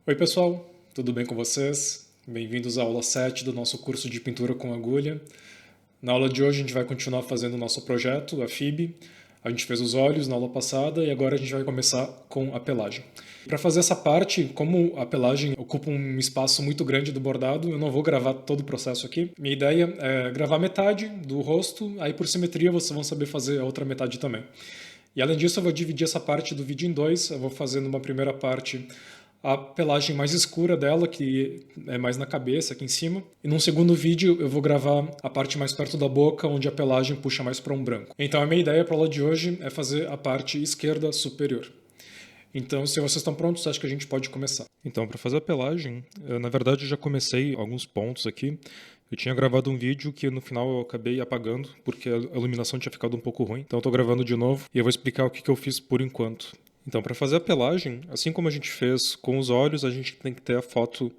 Oi pessoal, tudo bem com vocês? Bem-vindos à aula 7 do nosso curso de pintura com agulha. Na aula de hoje a gente vai continuar fazendo o nosso projeto, a FIB. A gente fez os olhos na aula passada e agora a gente vai começar com a pelagem. Para fazer essa parte, como a pelagem ocupa um espaço muito grande do bordado, eu não vou gravar todo o processo aqui. Minha ideia é gravar metade do rosto, aí por simetria vocês vão saber fazer a outra metade também. E além disso, eu vou dividir essa parte do vídeo em dois. Eu vou fazer numa primeira parte a pelagem mais escura dela, que é mais na cabeça, aqui em cima. E num segundo vídeo eu vou gravar a parte mais perto da boca, onde a pelagem puxa mais para um branco. Então a minha ideia para a aula de hoje é fazer a parte esquerda superior. Então, se vocês estão prontos, acho que a gente pode começar. Então, para fazer a pelagem, na verdade eu já comecei alguns pontos aqui. Eu tinha gravado um vídeo que no final eu acabei apagando, porque a iluminação tinha ficado um pouco ruim. Então eu estou gravando de novo e eu vou explicar o que eu fiz por enquanto. Então, para fazer a pelagem, assim como a gente fez com os olhos, a gente tem que ter a foto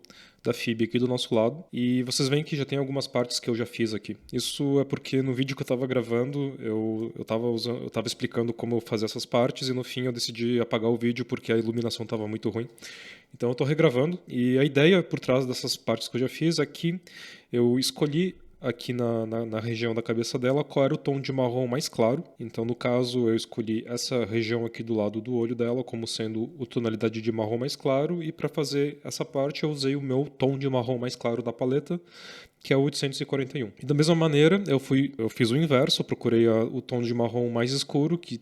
da FIB aqui do nosso lado. E vocês veem que já tem algumas partes que eu já fiz aqui. Isso é porque no vídeo que eu estava gravando, eu estava explicando como fazer essas partes e no fim eu decidi apagar o vídeo porque a iluminação estava muito ruim. Então eu estou regravando e a ideia por trás dessas partes que eu já fiz é que eu escolhi aqui na região da cabeça dela qual era o tom de marrom mais claro. Então, no caso, eu escolhi essa região aqui do lado do olho dela como sendo a tonalidade de marrom mais claro, e para fazer essa parte eu usei o meu tom de marrom mais claro da paleta, que é o 841. E da mesma maneira, eu fiz o inverso, eu procurei o tom de marrom mais escuro, que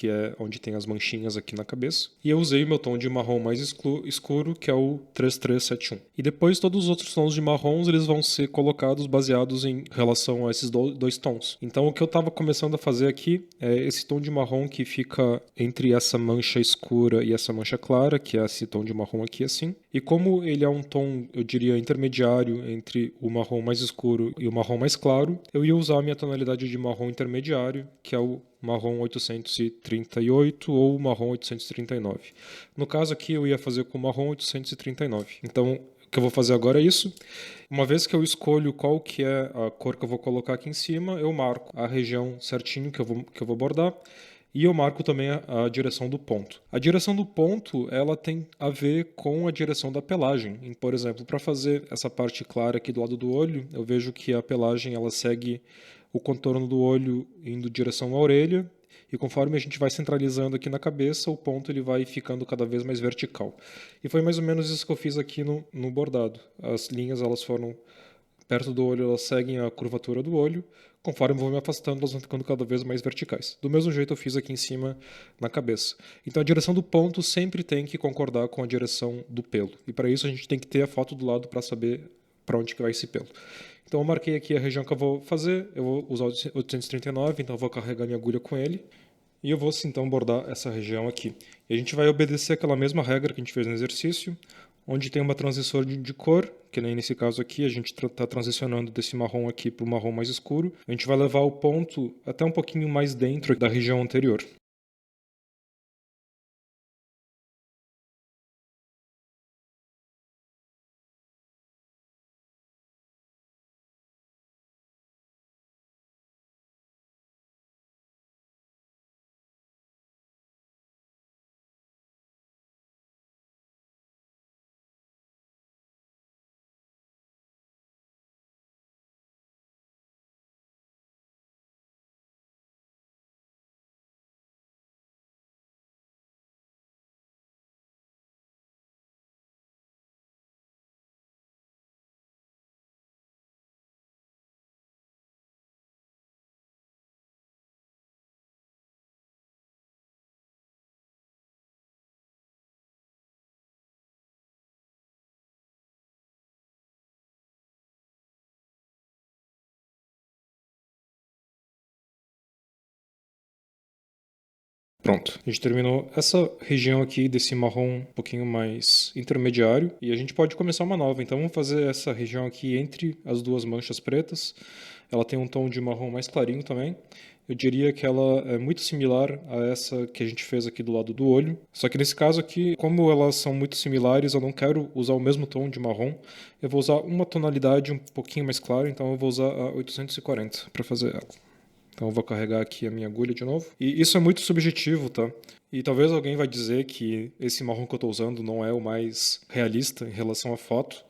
é onde tem as manchinhas aqui na cabeça, e eu usei o meu tom de marrom mais escuro, que é o 3371. E depois todos os outros tons de marrons, eles vão ser colocados baseados em relação a esses dois tons. Então o que eu estava começando a fazer aqui é esse tom de marrom que fica entre essa mancha escura e essa mancha clara, que é esse tom de marrom aqui assim. E como ele é um tom, eu diria, intermediário entre o marrom mais escuro e o marrom mais claro, eu ia usar a minha tonalidade de marrom intermediário, que é o marrom 838 ou marrom 839. No caso aqui eu ia fazer com o marrom 839. Então o que eu vou fazer agora é isso. Uma vez que eu escolho qual que é a cor que eu vou colocar aqui em cima, eu marco a região certinho que eu vou bordar. E eu marco também a direção do ponto. A direção do ponto, ela tem a ver com a direção da pelagem. Por exemplo, para fazer essa parte clara aqui do lado do olho, eu vejo que a pelagem ela segue o contorno do olho indo em direção à orelha, e conforme a gente vai centralizando aqui na cabeça, o ponto ele vai ficando cada vez mais vertical. E foi mais ou menos isso que eu fiz aqui no bordado. As linhas elas foram perto do olho, elas seguem a curvatura do olho. Conforme eu vou me afastando, elas vão ficando cada vez mais verticais. Do mesmo jeito eu fiz aqui em cima na cabeça. Então a direção do ponto sempre tem que concordar com a direção do pelo. E para isso a gente tem que ter a foto do lado para saber para onde que vai esse pelo. Então eu marquei aqui a região que eu vou fazer. Eu vou usar o 839, então eu vou carregar minha agulha com ele. E eu vou então bordar essa região aqui. E a gente vai obedecer aquela mesma regra que a gente fez no exercício, onde tem uma transição de cor, que nem nesse caso aqui, a gente está transicionando desse marrom aqui para o marrom mais escuro. A gente vai levar o ponto até um pouquinho mais dentro da região anterior. Pronto, a gente terminou essa região aqui desse marrom um pouquinho mais intermediário e a gente pode começar uma nova. Então vamos fazer essa região aqui entre as duas manchas pretas. Ela tem um tom de marrom mais clarinho também. Eu diria que ela é muito similar a essa que a gente fez aqui do lado do olho. Só que nesse caso aqui, como elas são muito similares, eu não quero usar o mesmo tom de marrom. Eu vou usar uma tonalidade um pouquinho mais clara, então eu vou usar a 840 para fazer ela. Então eu vou carregar aqui a minha agulha de novo. E isso é muito subjetivo, tá? E talvez alguém vai dizer que esse marrom que eu estou usando não é o mais realista em relação à foto,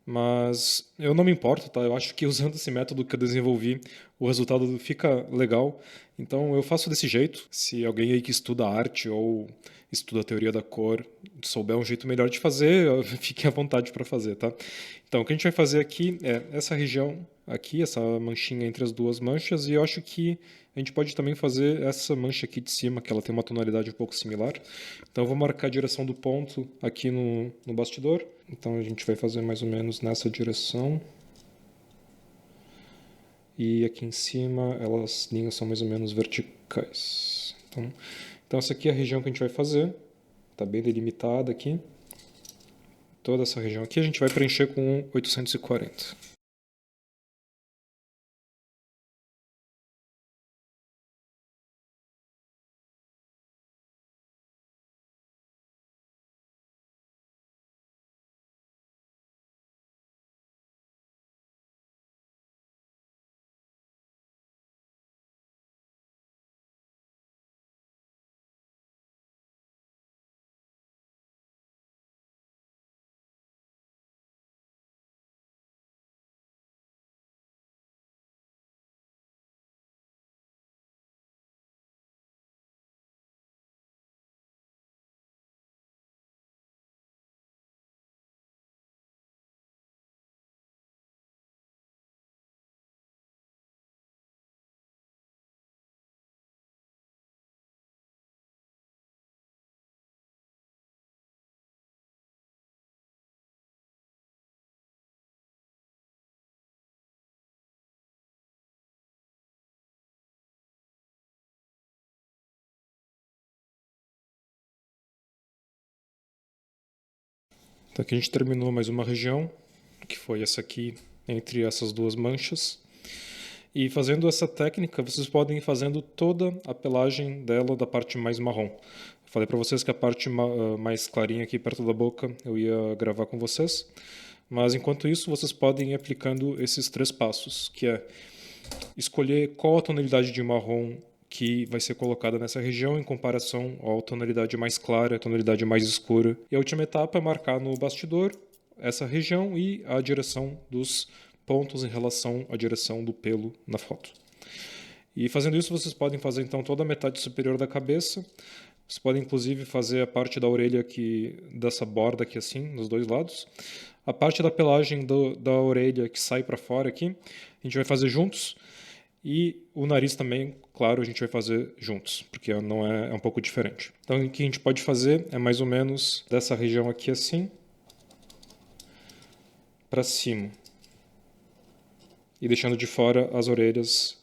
mas eu não me importo, tá? Eu acho que usando esse método que eu desenvolvi, o resultado fica legal. Então eu faço desse jeito. Se alguém aí que estuda arte ou estuda a teoria da cor souber um jeito melhor de fazer, fique à vontade para fazer, tá? Então o que a gente vai fazer aqui é essa região aqui, essa manchinha entre as duas manchas, e eu acho que a gente pode também fazer essa mancha aqui de cima, que ela tem uma tonalidade um pouco similar. Então eu vou marcar a direção do ponto aqui no bastidor. Então a gente vai fazer mais ou menos nessa direção. E aqui em cima, as linhas são mais ou menos verticais. Então essa aqui é a região que a gente vai fazer. Está bem delimitada aqui. Toda essa região aqui a gente vai preencher com 840. Então aqui a gente terminou mais uma região, que foi essa aqui, entre essas duas manchas. E fazendo essa técnica, vocês podem ir fazendo toda a pelagem dela da parte mais marrom. Eu falei para vocês que a parte mais clarinha aqui perto da boca eu ia gravar com vocês. Mas enquanto isso, vocês podem ir aplicando esses 3 passos, que é escolher qual a tonalidade de marrom que vai ser colocada nessa região em comparação à tonalidade mais clara, a tonalidade mais escura. E a última etapa é marcar no bastidor essa região e a direção dos pontos em relação à direção do pelo na foto. E fazendo isso, vocês podem fazer então toda a metade superior da cabeça. Vocês podem inclusive fazer a parte da orelha aqui, dessa borda aqui assim, nos dois lados. A parte da pelagem da orelha que sai para fora aqui, a gente vai fazer juntos. E o nariz também, claro, a gente vai fazer juntos, porque não é um pouco diferente. Então o que a gente pode fazer é mais ou menos dessa região aqui assim, para cima. E deixando de fora as orelhas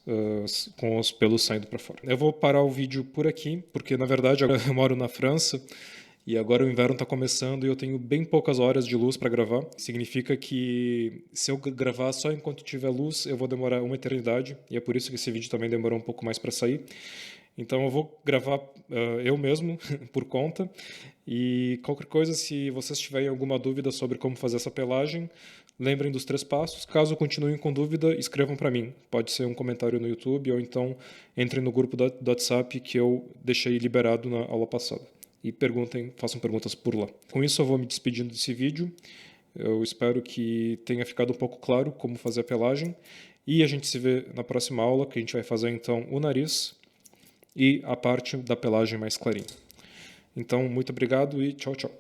com os pelos saindo para fora. Eu vou parar o vídeo por aqui, porque na verdade eu moro na França e agora o inverno está começando e eu tenho bem poucas horas de luz para gravar. Significa que se eu gravar só enquanto tiver luz, eu vou demorar uma eternidade e é por isso que esse vídeo também demorou um pouco mais para sair. Então eu vou gravar eu mesmo, por conta, e qualquer coisa, se vocês tiverem alguma dúvida sobre como fazer essa pelagem, lembrem dos 3 passos. Caso continuem com dúvida, escrevam para mim. Pode ser um comentário no YouTube ou então entrem no grupo do WhatsApp que eu deixei liberado na aula passada. E façam perguntas por lá. Com isso eu vou me despedindo desse vídeo. Eu espero que tenha ficado um pouco claro como fazer a pelagem. E a gente se vê na próxima aula, que a gente vai fazer então o nariz e a parte da pelagem mais clarinha. Então, muito obrigado e tchau, tchau.